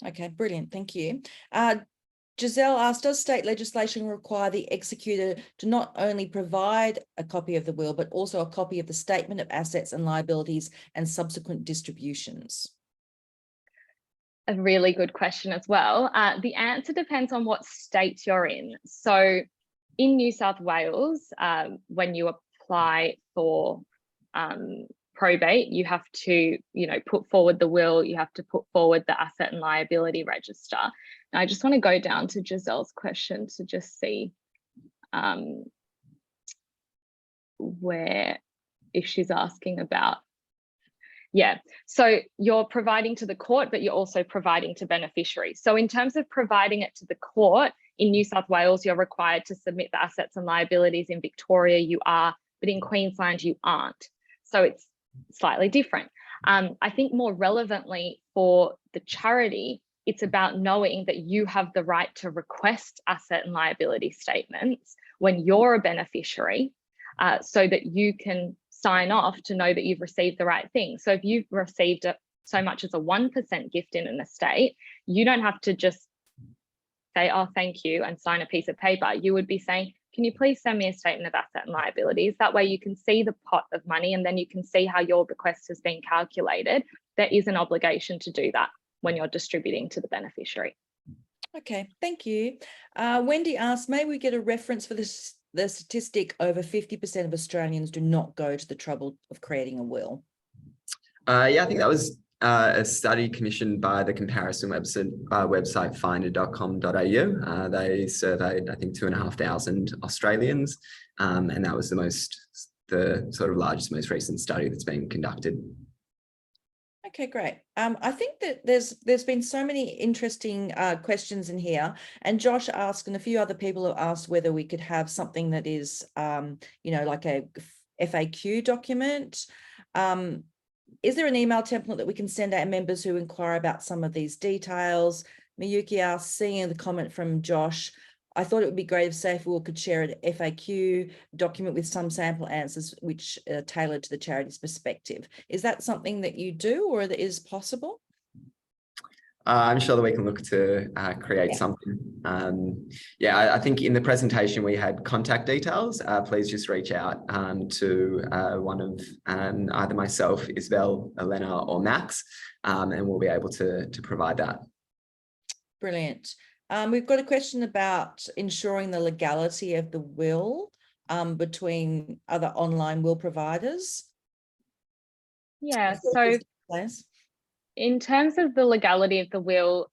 Okay, brilliant. Thank you. Giselle asked, does state legislation require the executor to not only provide a copy of the will, but also a copy of the statement of assets and liabilities and subsequent distributions? A really good question as well. The answer depends on what state you're in. So in New South Wales, when you apply for probate, you have to, you know, put forward the will, you have to put forward the asset and liability register. Now, I just want to go down to Giselle's question to just see where, if she's asking about, yeah, so you're providing to the court, but you're also providing to beneficiaries. So in terms of providing it to the court, in New South Wales, you're required to submit the assets and liabilities. In Victoria, you are, but in Queensland, you aren't. So it's slightly different. I think more relevantly for the charity, it's about knowing that you have the right to request asset and liability statements when you're a beneficiary, so that you can sign off to know that you've received the right thing. So if you've received so much as a 1% gift in an estate, you don't have to just say, oh, thank you, and sign a piece of paper. You would be saying, can you please send me a statement of asset and liabilities? That way you can see the pot of money, and then you can see how your bequest has been calculated. There is an obligation to do that when you're distributing to the beneficiary. Okay, thank you. Wendy asked, may we get a reference for this, the statistic over 50% of Australians do not go to the trouble of creating a will? Yeah, I think that was a study commissioned by the comparison website finder.com.au. They surveyed, I think, 2,500 Australians, and that was the sort of largest, most recent study that's been conducted. Okay, great. I think that there's been so many interesting questions in here, and Josh asked, and a few other people have asked whether we could have something that is, you know, like a FAQ document. Is there an email template that we can send out members who inquire about some of these details? Miyuki asked, seeing the comment from Josh, I thought it would be great if Safewill could share an FAQ document with some sample answers which are tailored to the charity's perspective. Is that something that you do or that is possible? I'm sure that we can look to create something. I think in the presentation we had contact details. Please just reach out to one of either myself, Isabel, Elena, or Max, and we'll be able to provide that. Brilliant. We've got a question about ensuring the legality of the will between other online will providers. Yeah, so in terms of the legality of the will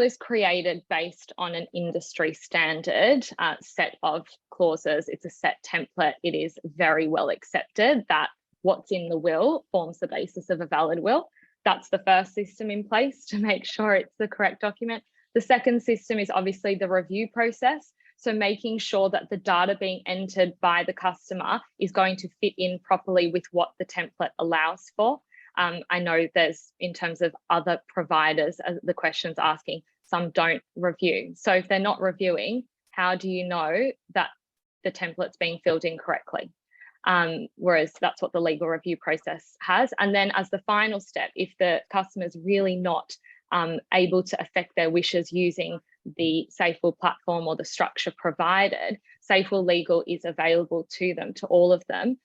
is created based on an industry standard set of clauses. It's a set template. It is very well accepted that what's in the will forms the basis of a valid will. That's the first system in place to make sure it's the correct document. The second system is obviously the review process. So making sure that the data being entered by the customer is going to fit in properly with what the template allows for. I know there's, in terms of other providers, the question's asking, some don't review. So if they're not reviewing, how do you know that the template's being filled in correctly? Whereas that's what the legal review process has. And then as the final step, if the customer's really not able to affect their wishes using the Safewill platform or the structure provided, Safewill Legal is available to them, to all of them,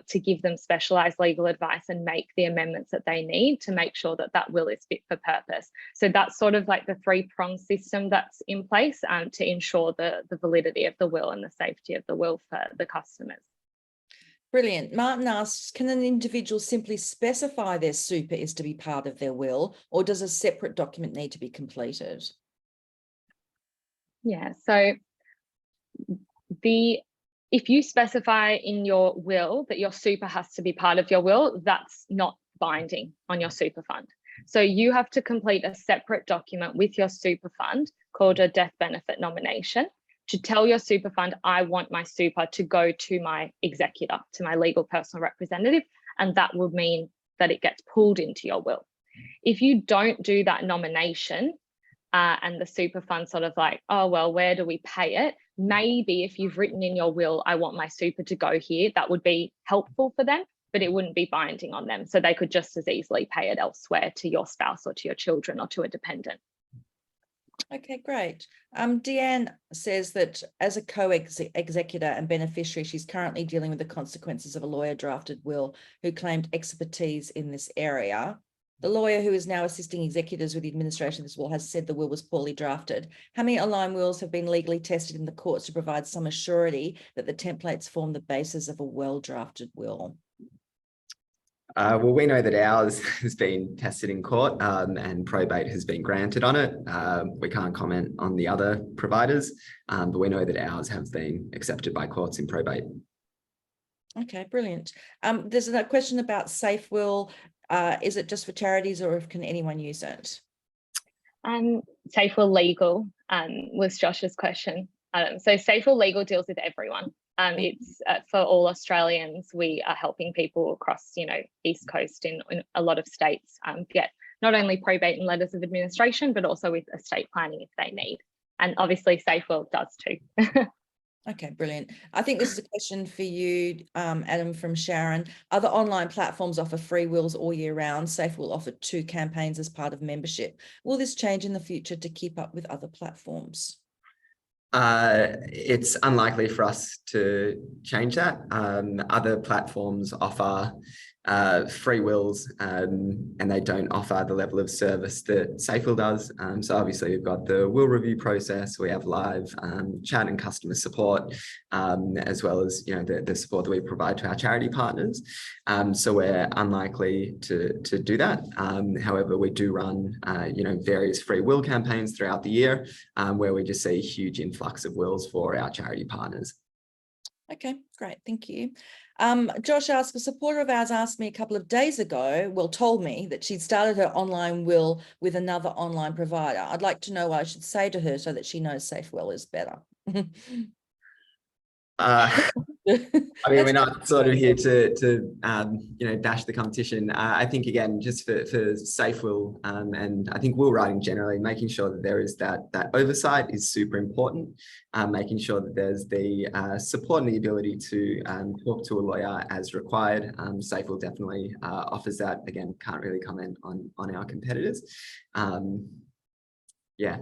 to give them specialised legal advice and make the amendments that they need to make sure that that will is fit for purpose. So that's sort of like the three-pronged system that's in place to ensure the validity of the will and the safety of the will for the customers. Brilliant. Martin asks, can an individual simply specify their super is to be part of their will, or does a separate document need to be completed? Yeah, so if you specify in your will that your super has to be part of your will, that's not binding on your super fund. So you have to complete a separate document with your super fund called a death benefit nomination to tell your super fund, I want my super to go to my executor, to my legal personal representative, and that would mean that it gets pulled into your will. If you don't do that nomination and the super fund sort of like, oh, well, where do we pay it? Maybe if you've written in your will, I want my super to go here, that would be helpful for them, but it wouldn't be binding on them. So they could just as easily pay it elsewhere to your spouse or to your children or to a dependent. Okay, great. Deanne says that as a co-executor and beneficiary, she's currently dealing with the consequences of a lawyer drafted will who claimed expertise in this area. The lawyer who is now assisting executors with the administration of this will has said the will was poorly drafted. How many online wills have been legally tested in the courts to provide some assurity that the templates form the basis of a well-drafted will? Well, we know that ours has been tested in court and probate has been granted on it. We can't comment on the other providers, but we know that ours have been accepted by courts in probate. Okay, brilliant. There's a question about Safewill. Is it just for charities or can anyone use it? Safewill Legal was Josh's question. So Safewill Legal deals with everyone. It's for all Australians. We are helping people across, East Coast in a lot of states get not only probate and letters of administration, but also with estate planning if they need. And obviously Safewill does too. Okay, brilliant. I think this is a question for you, Adam, from Sharon. Other online platforms offer free wills all year round. Safewill offer 2 campaigns as part of membership. Will this change in the future to keep up with other platforms? It's unlikely for us to change that. Other platforms offer free wills and they don't offer the level of service that Safewill does. So obviously we've got the will review process, we have live chat and customer support, as well as the support that we provide to our charity partners. So we're unlikely to do that. However, we do run various free will campaigns throughout the year where we just see a huge influx of wills for our charity partners. Okay, great. Thank you. Josh asked, a supporter of ours asked me a couple of days ago, told me that she'd started her online will with another online provider. I'd like to know what I should say to her so that she knows Safewill is better. I mean, we're not sort of here to dash the competition. I think, again, just for Safewill, and I think will writing generally, making sure that there is that oversight is super important. Making sure that there's the support and the ability to talk to a lawyer as required. Safewill definitely offers that. Again, can't really comment on our competitors. Yeah.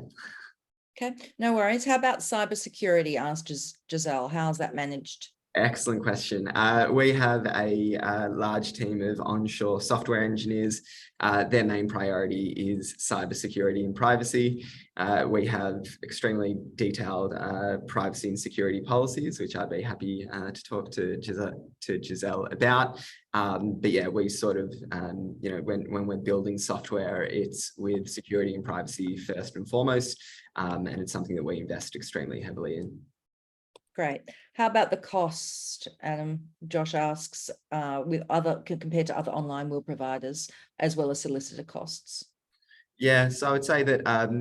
Okay, no worries. How about cybersecurity? Asked Giselle. How's that managed? Excellent question. We have a large team of onshore software engineers. Their main priority is cybersecurity and privacy. We have extremely detailed privacy and security policies, which I'd be happy to talk to Giselle about. But yeah, we sort of, when we're building software, it's with security and privacy first and foremost, and it's something that we invest extremely heavily in. Great. How about the cost? Josh asks, compared to other online will providers, as well as solicitor costs. Yeah, so I would say that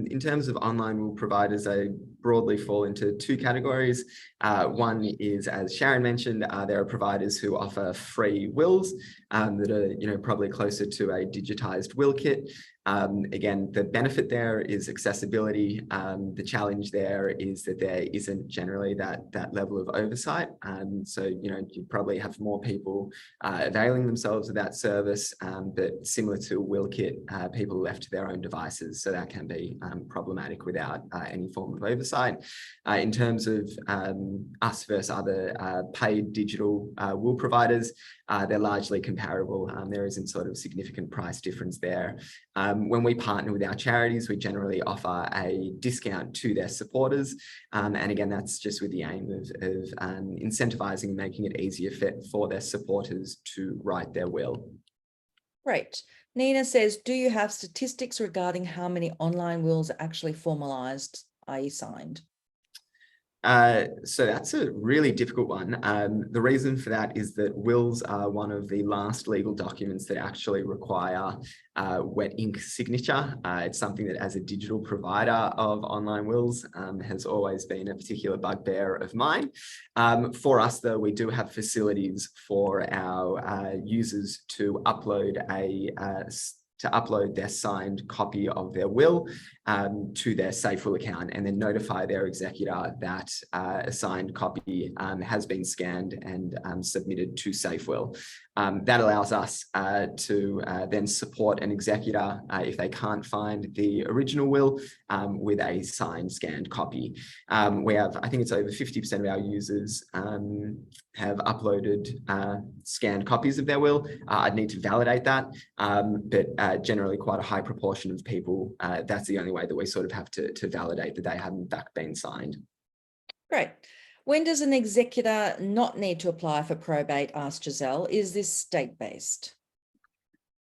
in terms of online will providers, they broadly fall into two categories. One is, as Sharon mentioned, there are providers who offer free wills that are, probably closer to a digitized will kit. Again, the benefit there is accessibility. The challenge there is that there isn't generally that level of oversight. So, you probably have more people availing themselves of that service, but similar to a will kit, people are left to their own devices. So that can be problematic without any form of oversight. In terms of us versus other paid digital will providers, they're largely comparable. There isn't sort of significant price difference there. When we partner with our charities, we generally offer a discount to their supporters. And again, that's just with the aim of incentivizing and making it easier for their supporters to write their will. Great. Nina says, do you have statistics regarding how many online wills are actually formalized, i.e. signed? So that's a really difficult one. The reason for that is that wills are one of the last legal documents that actually require wet ink signature. It's something that, as a digital provider of online wills, has always been a particular bugbear of mine. For us, though, we do have facilities for our users to upload their signed copy of their will to their Safewill account, and then notify their executor that a signed copy has been scanned and submitted to Safewill. That allows us to then support an executor if they can't find the original will with a signed, scanned copy. We have, I think it's over 50% of our users have uploaded scanned copies of their will. I'd need to validate that, but generally quite a high proportion of people, that's the only way that we sort of have to validate that they have in fact been signed. Great. When does an executor not need to apply for probate, asked Giselle? Is this state-based?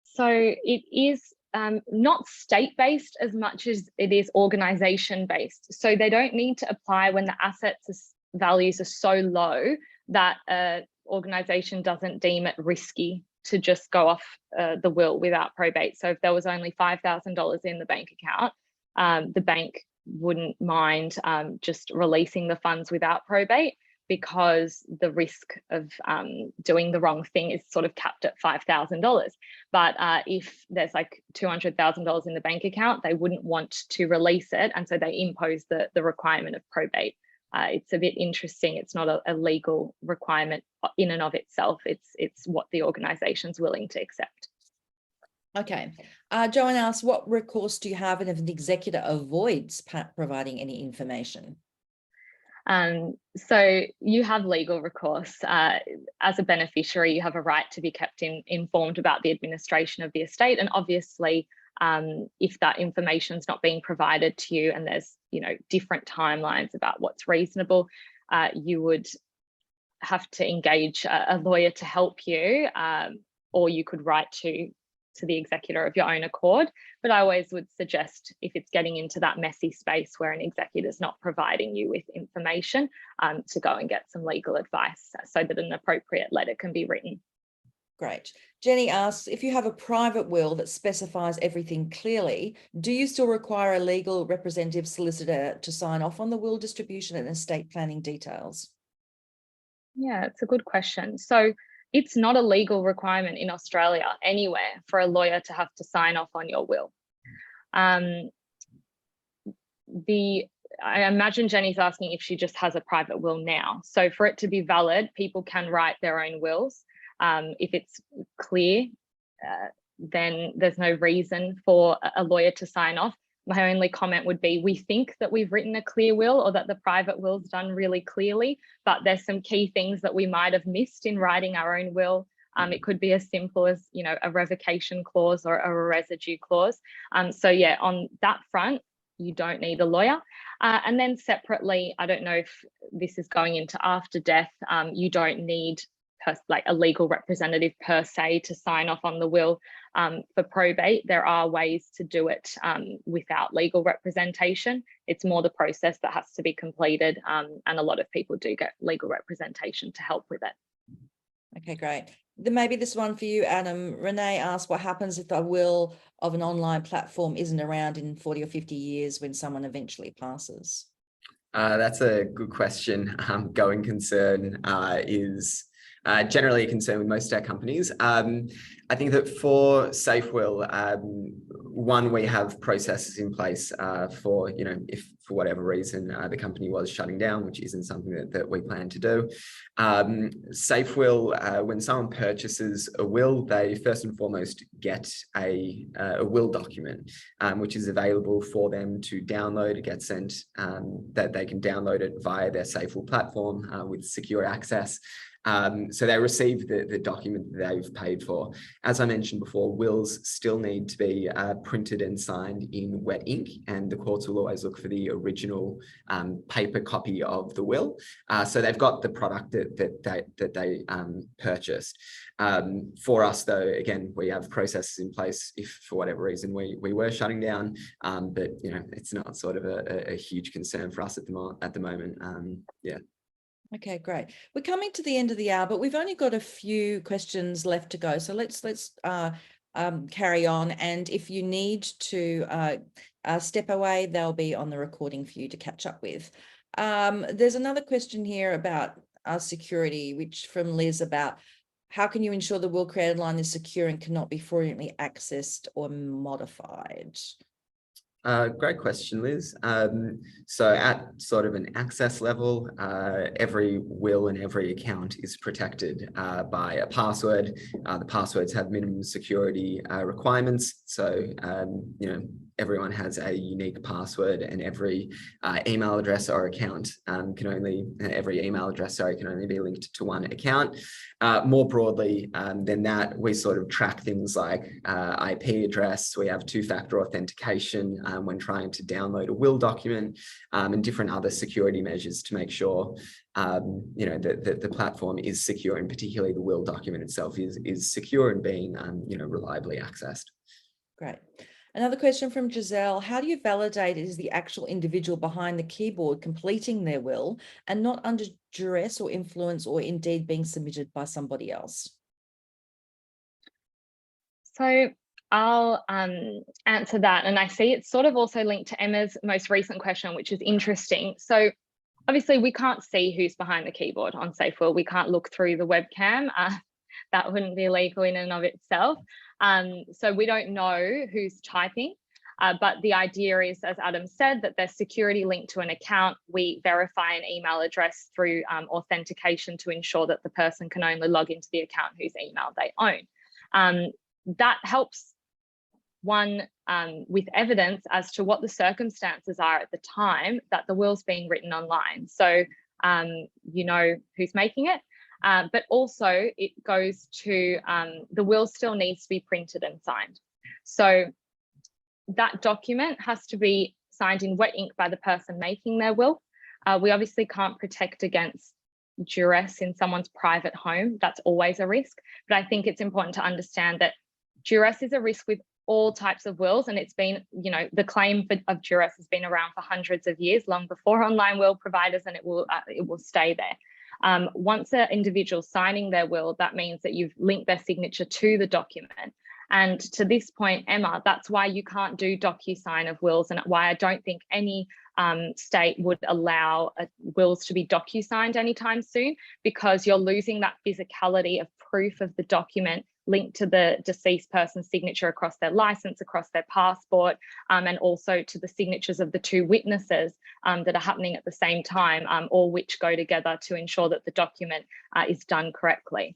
So it is not state-based as much as it is organisation-based. So they don't need to apply when the assets values are so low that an organisation doesn't deem it risky to just go off the will without probate. So if there was only $5,000 in the bank account, the bank wouldn't mind just releasing the funds without probate, because the risk of doing the wrong thing is sort of capped at $5,000. But if there's like $200,000 in the bank account, they wouldn't want to release it, and so they impose the requirement of probate. It's a bit interesting. It's not a legal requirement in and of itself. It's what the organisation's willing to accept. Okay. Joanne asks, what recourse do you have if an executor avoids providing any information? So you have legal recourse. As a beneficiary, you have a right to be kept informed about the administration of the estate. And obviously, if that information is not being provided to you and there's, different timelines about what's reasonable, you would have to engage a lawyer to help you, or you could write to the executor of your own accord. But I always would suggest, if it's getting into that messy space where an executor is not providing you with information, to go and get some legal advice so that an appropriate letter can be written. Great. Jenny asks, if you have a private will that specifies everything clearly, do you still require a legal representative solicitor to sign off on the will distribution and estate planning details? Yeah, it's a good question. So it's not a legal requirement in Australia anywhere for a lawyer to have to sign off on your will. I imagine Jenny's asking if she just has a private will now. So for it to be valid, people can write their own wills. If it's clear, then there's no reason for a lawyer to sign off. My only comment would be, we think that we've written a clear will, or that the private will's done really clearly, but there's some key things that we might have missed in writing our own will. It could be as simple as, you know, a revocation clause or a residue clause. So yeah, on that front, you don't need a lawyer. And then separately, I don't know if this is going into after death, you don't need like a legal representative per se to sign off on the will. For probate, there are ways to do it without legal representation. It's more the process that has to be completed, and a lot of people do get legal representation to help with it. Okay, great. Then maybe this one for you, Adam. Renee asked, what happens if the will of an online platform isn't around in 40 or 50 years when someone eventually passes? That's a good question. Going concern is generally a concern with most of our companies. I think that for Safewill, one, we have processes in place for, you know, if for whatever reason the company was shutting down, which isn't something that we plan to do. Safewill, when someone purchases a will, they first and foremost get a will document, which is available for them to download. It gets sent, that they can download it via their Safewill platform with secure access. So they receive the document that they've paid for. As I mentioned before, wills still need to be printed and signed in wet ink, and the courts will always look for the original paper copy of the will. So they've got the product that they purchased. For us, though, again, we have processes in place if for whatever reason we were shutting down, but you know, it's not sort of a huge concern for us at the moment. Yeah. Okay, great. We're coming to the end of the hour, but we've only got a few questions left to go. So let's carry on. And if you need to step away, they'll be on the recording for you to catch up with. There's another question here about security, which from Liz, about how can you ensure the will created online is secure and cannot be fraudulently accessed or modified? Great question, Liz. So at sort of an access level, every will and every account is protected by a password. The passwords have minimum security requirements. So, you know, everyone has a unique password, and every email address or account every email address, can only be linked to one account. More broadly than that, we sort of track things like IP address. We have two-factor authentication when trying to download a will document, and different other security measures to make sure you know, that the platform is secure, and particularly the will document itself is secure and being you know, reliably accessed. Great. Another question from Giselle. How do you validate it is the actual individual behind the keyboard completing their will and not under duress or influence, or indeed being submitted by somebody else? So I'll answer that. And I see it's sort of also linked to Emma's most recent question, which is interesting. So obviously we can't see who's behind the keyboard on Safewill. We can't look through the webcam. That wouldn't be legal in and of itself. So we don't know who's typing, but the idea is, as Adam said, that there's security linked to an account. We verify an email address through authentication to ensure that the person can only log into the account whose email they own. That helps one with evidence as to what the circumstances are at the time that the will's being written online. So you know who's making it. But also it goes to the will still needs to be printed and signed. So that document has to be signed in wet ink by the person making their will. We obviously can't protect against duress in someone's private home. That's always a risk. But I think it's important to understand that duress is a risk with all types of wills, and it's been, you know, the claim of duress has been around for hundreds of years, long before online will providers, and it will stay there. Once an individual signing their will, that means that you've linked their signature to the document. And to this point, Emma, that's why you can't do DocuSign of wills, and why I don't think any state would allow wills to be docu-signed anytime soon, because you're losing that physicality of proof of the document linked to the deceased person's signature across their license, across their passport, and also to the signatures of the two witnesses that are happening at the same time, all which go together to ensure that the document is done correctly.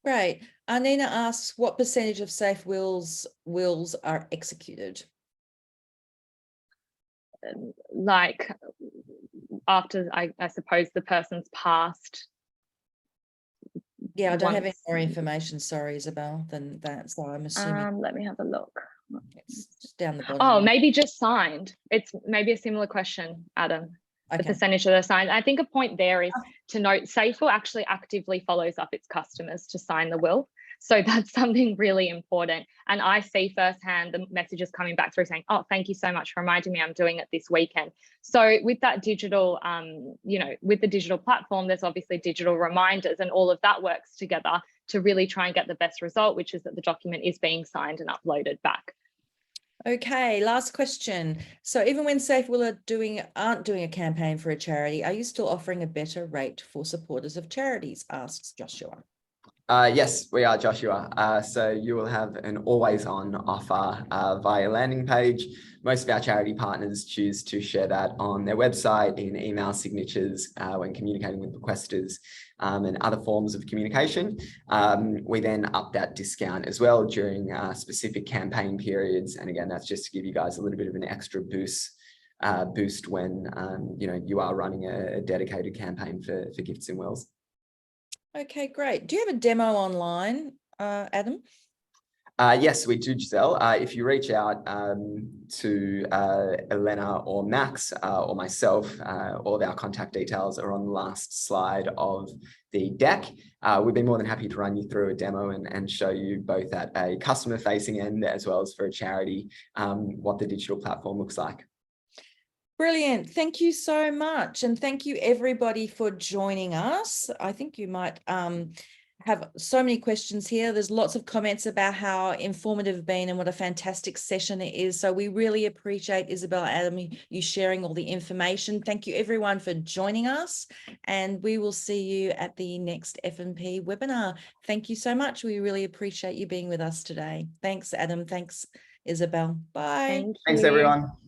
Great. Nina asks, what percentage of safe wills are executed? Like after, I suppose, the person's passed. Yeah, I don't have any more information, sorry, Isabel, than that. So I'm assuming. Let me have a look. It's just down the bottom. Oh, maybe just signed. It's maybe a similar question, Adam. Okay. The percentage that are signed. I think a point there is to note Safewill actually actively follows up its customers to sign the will. So that's something really important. And I see firsthand the messages coming back through saying, oh, thank you so much for reminding me I'm doing it this weekend. So with that digital, with the digital platform, there's obviously digital reminders, and all of that works together to really try and get the best result, which is that the document is being signed and uploaded back. Okay, last question. So even when Safewill aren't doing a campaign for a charity, are you still offering a better rate for supporters of charities? Asks Joshua. Yes, we are, Joshua. So you will have an always on offer via landing page. Most of our charity partners choose to share that on their website, in email signatures, when communicating with requesters, and other forms of communication. We then up that discount as well during specific campaign periods. And again, that's just to give you guys a little bit of an extra boost when you are running a dedicated campaign for gifts and wills. Okay, great. Do you have a demo online, Adam? Yes, we do, Giselle. If you reach out to Elena or Max or myself, all of our contact details are on the last slide of the deck. We'd be more than happy to run you through a demo and show you both at a customer-facing end as well as for a charity what the digital platform looks like. Brilliant. Thank you so much. And thank you everybody for joining us. I think you might have so many questions here. There's lots of comments about how informative it's been and what a fantastic session it is. So we really appreciate, Isabel, Adam, you sharing all the information. Thank you everyone for joining us, and we will see you at the next F&P webinar. Thank you so much. We really appreciate you being with us today. Thanks, Adam. Thanks, Isabel. Bye. Thank you. Thanks, everyone.